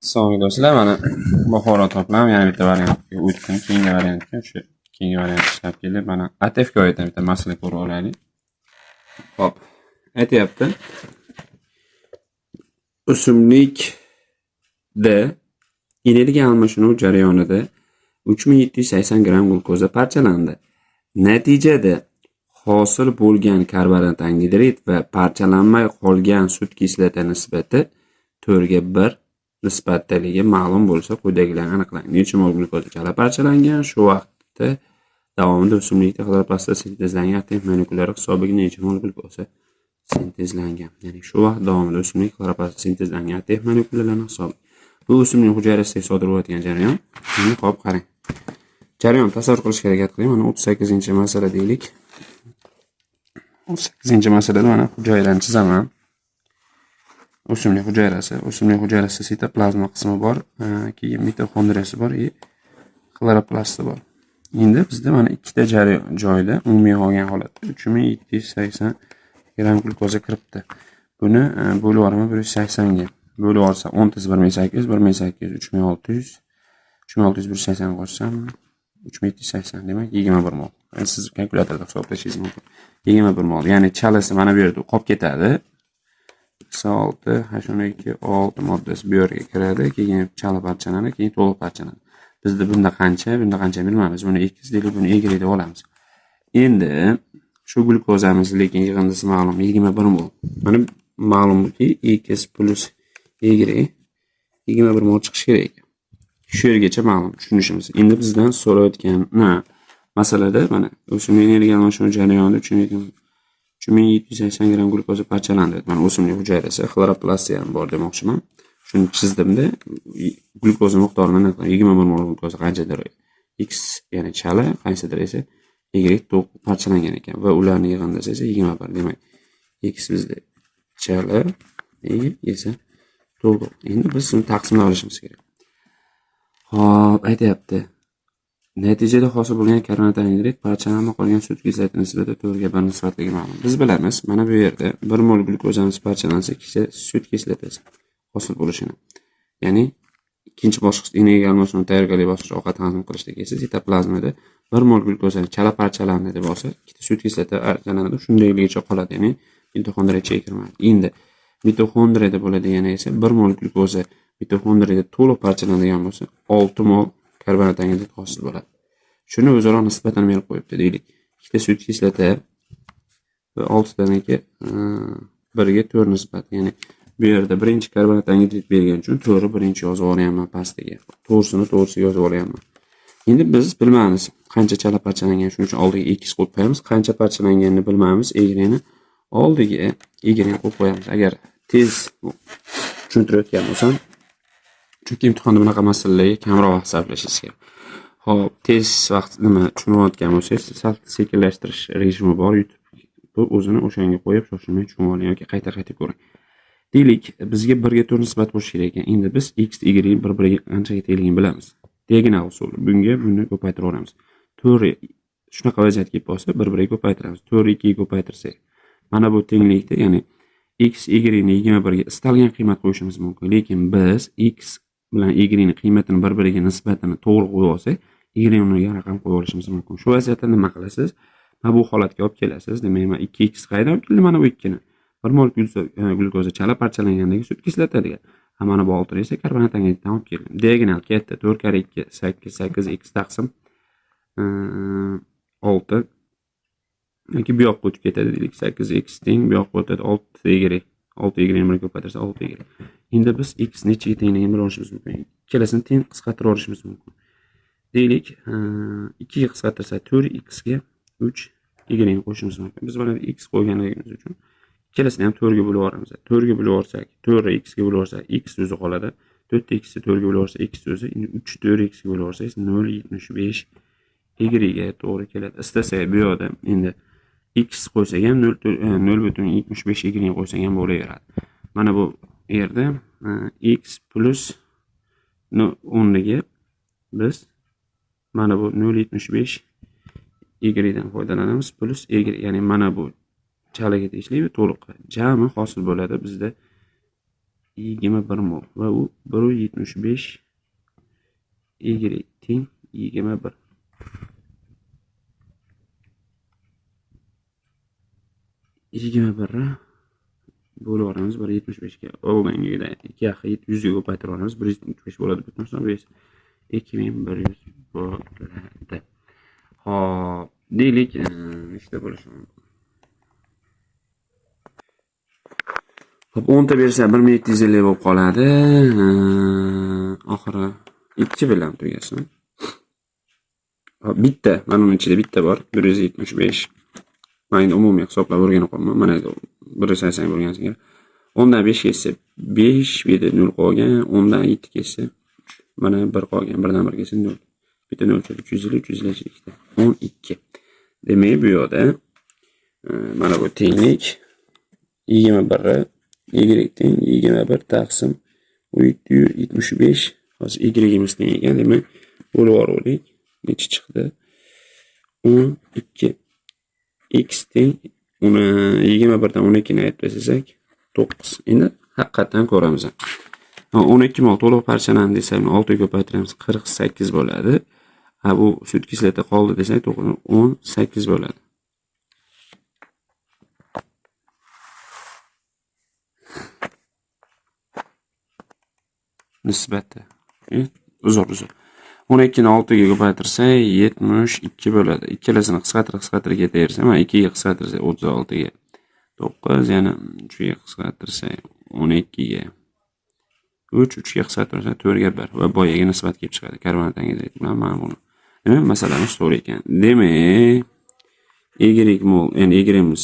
Assalomu do'stlar, mana Buxoro to'plam yana bitta variantga o'tdim. Keyingi variantga keyingi variant ishlab kelib, mana ATFga oid bitta masala ko'rib olaylik. Hop, aytyapti. O'simlikda inelik almashinuv jarayonida 3780 gram glukoza parchalandi. Natijada hosil bo'lgan karbonat angidrid va parchalanmay qolgan sut kislota nisbati 4:1 nisbatdaligi ma'lum bo'lsa, quyidagilarni aniqlang. Necha mol glukoza chala parchalangan? Shu vaqtda davomida o'simlikda xloroplastda sintezlangan aktiv molekulyallar hisobiga necha mol glukoza sintezlangan? Ya'ni shu vaqt davomida o'simlik xloroplastda sintezlangan aktiv molekulyallarning hisobi. Bu o'simlik hujayrasida sodir bo'layotgan jarayon. Endi hop qarang. Jarayon tasavvur qilishga harakat qiling. Mana 38-masala deylik. 38-masalada mana hujayrani chizaman. O'simlik hujayrasi sitoplazma qismi bor, keyin mitoxondriyasi bor, xloroplasti bor. Endi bizda mana ikkita joyda umumiy olgan holatda 3780 gram glukoza kiribdi. Buni bo'lib yuboraman 180 ga. Bo'lib yuborsa 10 18, 3600, 180 qo'shsam 3780 demak 21 mol. Siz kalkulyatorda hisoblashingiz mumkin. 21 mol. Ya'ni chalasi mana bu yerda qolib ketadi. 6, H12, 6 moddasi bu yerga kiradi, keyin chala parchalanadi, keyin to'liq parchalanadi. Bizda bunda qancha bilmaymiz. Buni x deylik, buni y deb olamiz. Endi shu glukozamiz lekin yig'indisi ma'lum 21 mol. Mana ma'lumki x plus y 21 mol chiqishi kerak. Shu yergacha ma'lum tushunishimiz. Endi bizdan so'rayotgan masalada mana o'simlik energiya almashinuv jarayonida 3780 gram glukoza parchalandi. Mana o'simlik hujayrasi, xloroplast ham bor demoqchiman. Shuni chizdimda glukoza miqdorini aniqlang. 21 mol glukoza qanchadir x, ya'ni chala, qaysidir esa y to'q parchalangan ekan va ularning yig'indisi esa 21. Demak, x bizda chala, y esa to'liq. Endi biz buni taqsimlab olishimiz kerak. Hop, aytyapti. Natijada hosil bo'lgan karbonat angidrid parchalanmay qolgan sut kislota nisbati 4:1 nisbatligi ma'lum. Biz bilamiz, mana bu yerda 1 mol glukozamiz parchalansa, sut kislotasi hosil bo'lishini. Ya'ni ikkinchi bosqich energiya almashinuv tayyorgarlik bosqichi ovqat hazm qilishda kelsa, sitoplazmada 1 mol glukozani chala parchalandi deb olsa, ikkita sut kislota parchalanadi, shundayligicha qoladi, ya'ni mitoxondriya chekirmaydi. Endi mitoxondriyada bo'ladigan esa 1 mol glukoza mitoxondriyada to'liq parchalanadigan bo'lsa, 6 mol karbonat angidrid hosil bo'ladi. Shuni o'zaro nisbatini berib qo'yibdi deylik. Ikkita sut kislota va 6 tanaki 1 ga 4 nisbat. Ya'ni bu yerda birinchi karbonat angidrid bergan uchun 4 birinchi yozib olyapman pastiga. To'g'risini to'g'risiga yozib olyapman. Endi biz bilmaymiz qancha chala parchalangan, shuning uchun oldiga x qo'yib qo'yamiz. Qancha parchalanganini bilmaymiz, y-ni oldiga y-ni qo'yib qo'yamiz. Agar tez tushuntirayotgan bo'lsam, chunki imtihonda bunaqa masalalarga kamroq vaqt sarflashingiz kerak. Hop, tez vaqt nima tushunayotgan bo'lsangiz, sal sekinlashtirish rejimi bor. YouTube o'zini o'shanga qo'yib shoshilmay tushunib oling yoki qayta ko'ring. Deylik, bizga 1 ga 4 nisbat bo'lishi kerak ekan. Endi biz x, y bir-biriga qanchaga tengligini bilamiz. Diagonal usul. Buni ko'paytiraveramiz. 4 shunaqa vaziyat kelib qolsa, bir-biriga ko'paytiramiz. 4 2 ga ko'paytirsak, mana bu tenglikda, ya'ni x, y ni 21 ga istalgan qiymat qo'yishimiz mumkin. Lekin biz x bilan y ni qiymatini bir-biriga nisbatini to'g'ri qo'yib olsak, y ni raqam qo'yib olishimiz mumkin. Shu vaziyatda nima qilasiz? Mana bu holatga olib kelasiz. Demak, mana 2x qaydan keldi? Mana bu 2 ni. 1 mol glukoza chala parchalangandagi sut kislotasiga. Mana bu 6 esa karbonat angidriddan olib keldim. Diagonal katta 4 × 2 8, 8x taqsim 6 yoki bu yoqqa o'tib ketadi deylik. 8x teng bu yoqqa o'tadi 6y. 6y ni ko'paytirsa 6y. Endi biz x nechaga tengligini bilib olishimiz mumkin. Ikkalasini teng qisqartirib olishimiz mumkin. Deylik, 2 ga qisqartirsak 4x ga 3y ni qo'shishimiz mumkin. Biz mana x qo'yganligimiz uchun ikkalasini ham 4 ga bo'lib yuboramiz. 4 ga bo'lib yuborsak, 4 x ga bo'lib yuborsak, x o'zi qoladi. 4x ni 4 ga bo'lib yuborsak, x o'zi. Endi 3 4x ga bo'lib yuborsangiz 0.75 y ga to'g'ri keladi. Istasak bu yerda endi x qo'ysak ham 0.75 y ni qo'ysak ham bo'laveradi. Mana bu yerda x plus 10 ga biz mana bu 0.75 y dan foydalanamiz plus y, ya'ni mana bu chalaga tegishli va to'liq jami hosil bo'ladi bizda 21 mol va u 1.75 y teng 21. Yigirma birni bo'lib olamiz 1.75 ga. Oldingida 2 yaxshi 100 ga ko'paytirib olamiz. 1.75 bo'ladi butun hisob esa 2100 bo'ladi. Hop, deylik, nechta bo'lishi mumkin? Hop, 10 ta bersa 1750 bo'lib qoladi. Oxiri 2 bilan tugasin. Hop, bitta, mana uning ichida bitta bor, 175. Men endi umumiy hisoblab o'rganib qolman. Mana 180 bo'lgansiga. 10 dan 5 kelsa 5, bu yerda 0 qolgan. 10 dan 7 kelsa mana 1 qolgan. 1 dan 1 kelsa 0. Bitta 0 350 352 12. Demak, bu yoqda mana bu tenglik 21 y teng 21 taqsim 775. Hozir y'imiz teng ekan, demak bo'lib yubordik. Necha chiqdi? 12. X teng uni 21 dan 12 ni aytib bersak 9. Endi haqiqatan ko'ramiz. 12 mol to'liq parchalandi desak, 6 ga ko'paytiramiz 48 bo'ladi. Ha, bu sut kislota qoldi desak, 18 bo'ladi. Nisbati. Uzr. 12 ni 6 ga ko'paytirsak 72 bo'ladi. Ikkalasini qisqartirib ketaversak, mana 2 ga qisqartirsak 36 ga 9, yana 3 ga qisqartirsak 12 ga 3 ga qisqartirsak 4 ga 1 va boyaga nisbat kelib chiqadi. Karbonat angidrid bilan mana buni. Demak, masalamiz to'g'ri ekan. Demak, y mol, ya'ni y'imiz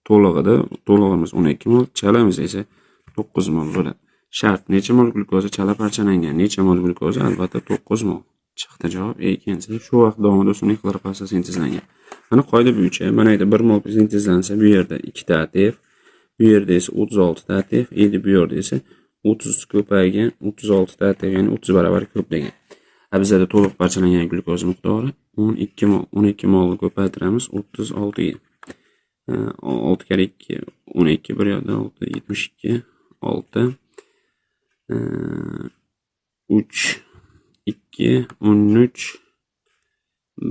to'lig'imiz 12 mol, chalamiz esa 9 mol bo'ladi. Shart necha mol glukoza chala parchalangan, necha mol glukoza? Albatta 9 mol. Chiqdi javob ekansa, shu vaqt davomida o'simlik xloroplastda sintezlangan. Mana qoida bo'yicha, mana yerda 1 mol sintezlansa, bu yerda 2 ta ATF, bu yerda esa 36 ta ATF, endi bu yerda esa 30 ko'paygan, 36 ta ATF, ya'ni 30 barobar ko'paygan. Bizda to'liq parchalangan glukoza miqdori 12 mol. 12 molni ko'paytiramiz 36 ga. 6 kare 2 12, bir yoqda 6 72 6 3 2 13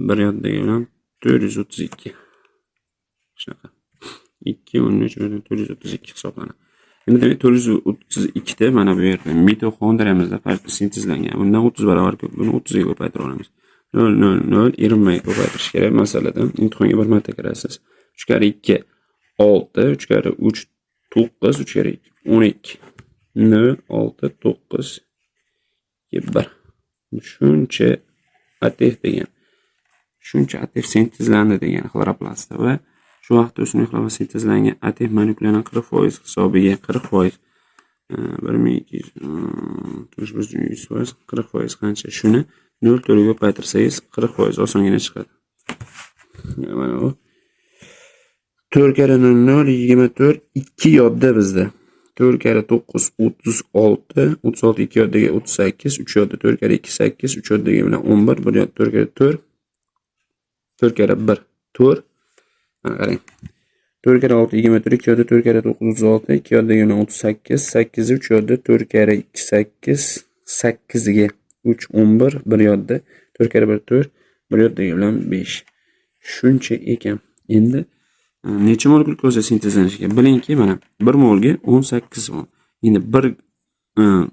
bir yoqdagi bilan 432. Shunaqa. 2 13 432 hisoblanadi. Endi demak 432 ta mana bu yerda mitoxondriyamizda sintezlangan. Bundan 30 barobar ko'p, buni 30 ga ko'paytira olamiz. 0 0 0 erinmay ko'paytirish kerak. Masalada imtihonga bir marta kirasiz. 3 kare 2 6, 3 kare 3 9, 3 kare 2 12. 0 6 9 1. Shuncha ATF degan. Shuncha ATF sintezlandi degan xloroplastda va shu vaqtda o'simlik xloroplast sintezlangan ATF molekulyarining 40% hisobiga 40% 1200 40% qancha? Shuni 0.4 ga ko'paytirsangiz 40% osongina chiqadi. Mana bu 4 kare 0 24 2 yodda bizda. 4 kare 9 36, 36 2 yoddagi 38, 3 yodda 4 kare 2 8, 3 yoddagi bilan 11, 1 yodda 4 kare 4, 4 kare 1 4. Mana qarang. 4 kare 6 24, 2 yodda 4 kare 9 36, 2 yoddagi bilan 38, 8 3 yodda 4 kare 2 8, 8 ga 3 11, 1 yodda 4 kare 1 4, 1 yoddagi bilan 5. Shuncha ekan. Endi necha mol glukoza sintezlanishiga bilingki, mana 1 molga 18 mol. Endi 1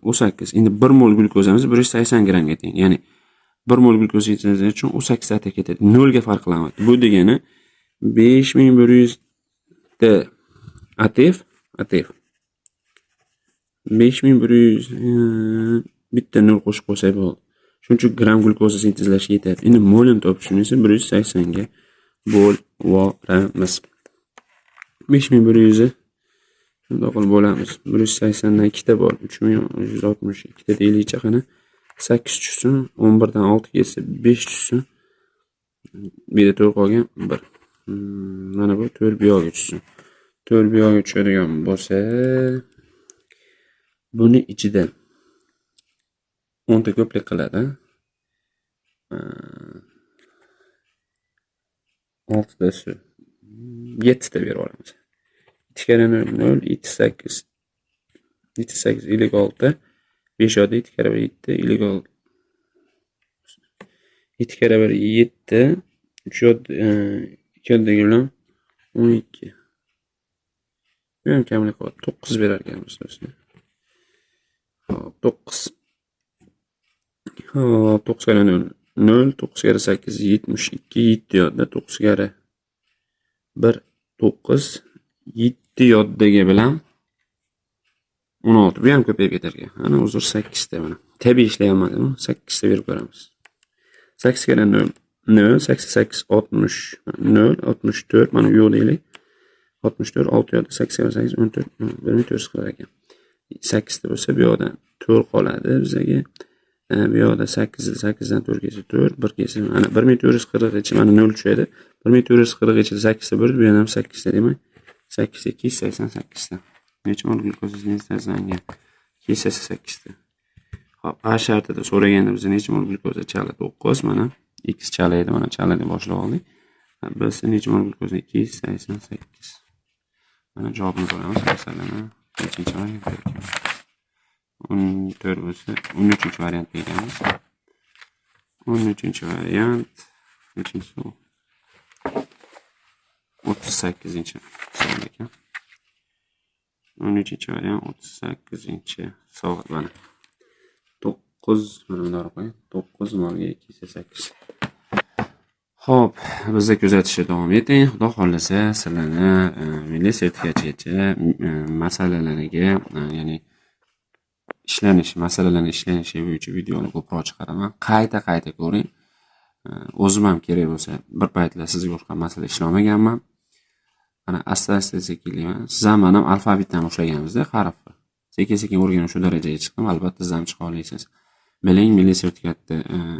18. Endi 1 mol glukozamiz 180 grammga teng. Ya'ni 1 mol glukoza sintezlanishi uchun 18 ATF ketadi. 0 ga farqlanadi. Bu degani 5100 ta ATF 5100 bitta 0 qo'shib qo'ysak bo'ldi. Shuncha gram glukoza sintezlashga yetadi. Endi molini topishimiz esa 180 ga bo'lib olamiz. 5100 shunda qilib bo'lamiz. 180 dan 2 ta bor. 3162 ta deylikcha qani. 8 tushsin, 11 dan 6 kelsa 5 tushsin. Bu yerda 4 qolgan 1. Mana bu 4 bu yoqqa tushsin. 4 bu yoqqa tushadigan bo'lsa, buni ichida 10 ta ko'plik qiladi. 6 ta su 7 ta berib olamiz. 2 kare 0 0 7 8 necha 8 56 5 yodda 7 kare 1 7 56 7 kare 1 7 3 yodda 2 yoddagi bilan 12 bu ham kamlik qilib 9 berar ekanmiz do'stlar. Hop 9 hop 9 kare 0 0 9 kare 8 72 7 yodda 9 kare 1 9 7 yoddagi bilan 16 bu ham ko'payib ketar ekan. Ana uzr 8 ta mana. Tabiiy ishlayolmadimi? 8 ta berib ko'ramiz. 8 kare 0 0 88 60 0 64 mana yo'q deylik. 64 6 yodda 8 kare 8 14 1400 qilar ekan. 8 ta bo'lsa bu yoqdan 4 qoladi bizga. Bu yoqda 8 dan 4 gacha 4 1 gacha mana 1440 gacha mana 0 tushadi. 1440 gacha 8 ta bo'ldi, bu ham 8 ta demak 8 288 ta. Necha mol glyukoza sintetlangan? 288 ta. Hop, A shartida so'raganda biz necha mol glyukoza chala 9 mana X chala edi, mana chala deb boshlab oldik. Biz necha mol glyukoza 288. Mana javobni ko'ramiz. Masalan, nechinchi variant ekan? 14 bo'lsa 13-chi variant ekanmiz. 13-chi variant nechinchi? 38-chi savol ekan. 13-chi variant 38-chi savol mana. 9 mana bunday qo'ying. 9 molga 208. Xo'p, bizni kuzatishda davom eting. Xudo xolasa sizlarni milliy sertifikatgacha masalalarga, ya'ni masalalarning ishlanishi bo'yicha videoni ko'proq chiqaraman. Qayta ko'ring. O'zim ham kerak bo'lsa bir paytlar sizga boshqa masala ishlamaganman. Mana asta-asta sekinlayman. Siz ham mana alfavitdan boshlaganmizda harfni. Sekin o'rganib shu darajaga chiqdim. Albatta siz ham chiqa olasiz. Biling, milliy sertifikatda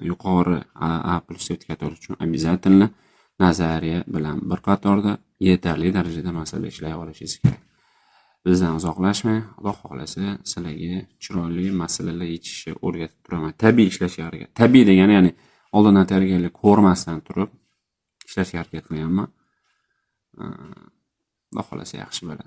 yuqori A+ sertifikat olish uchun обязательно nazariya bilan bir qatorda yetarli darajada masala ishlay olishingiz kerak. Bizdan uzoqlashmang. Xudo xolasa sizlarga chiroyli masalalar yechishni o'rgatib turaman. Tabiiy ishlashga harakat. Tabiiy degani ya'ni oldindan tayyorgarlik ko'rmasdan turib ishlashga harakat qilyapman. Xudo xolasa yaxshi bo'ladi.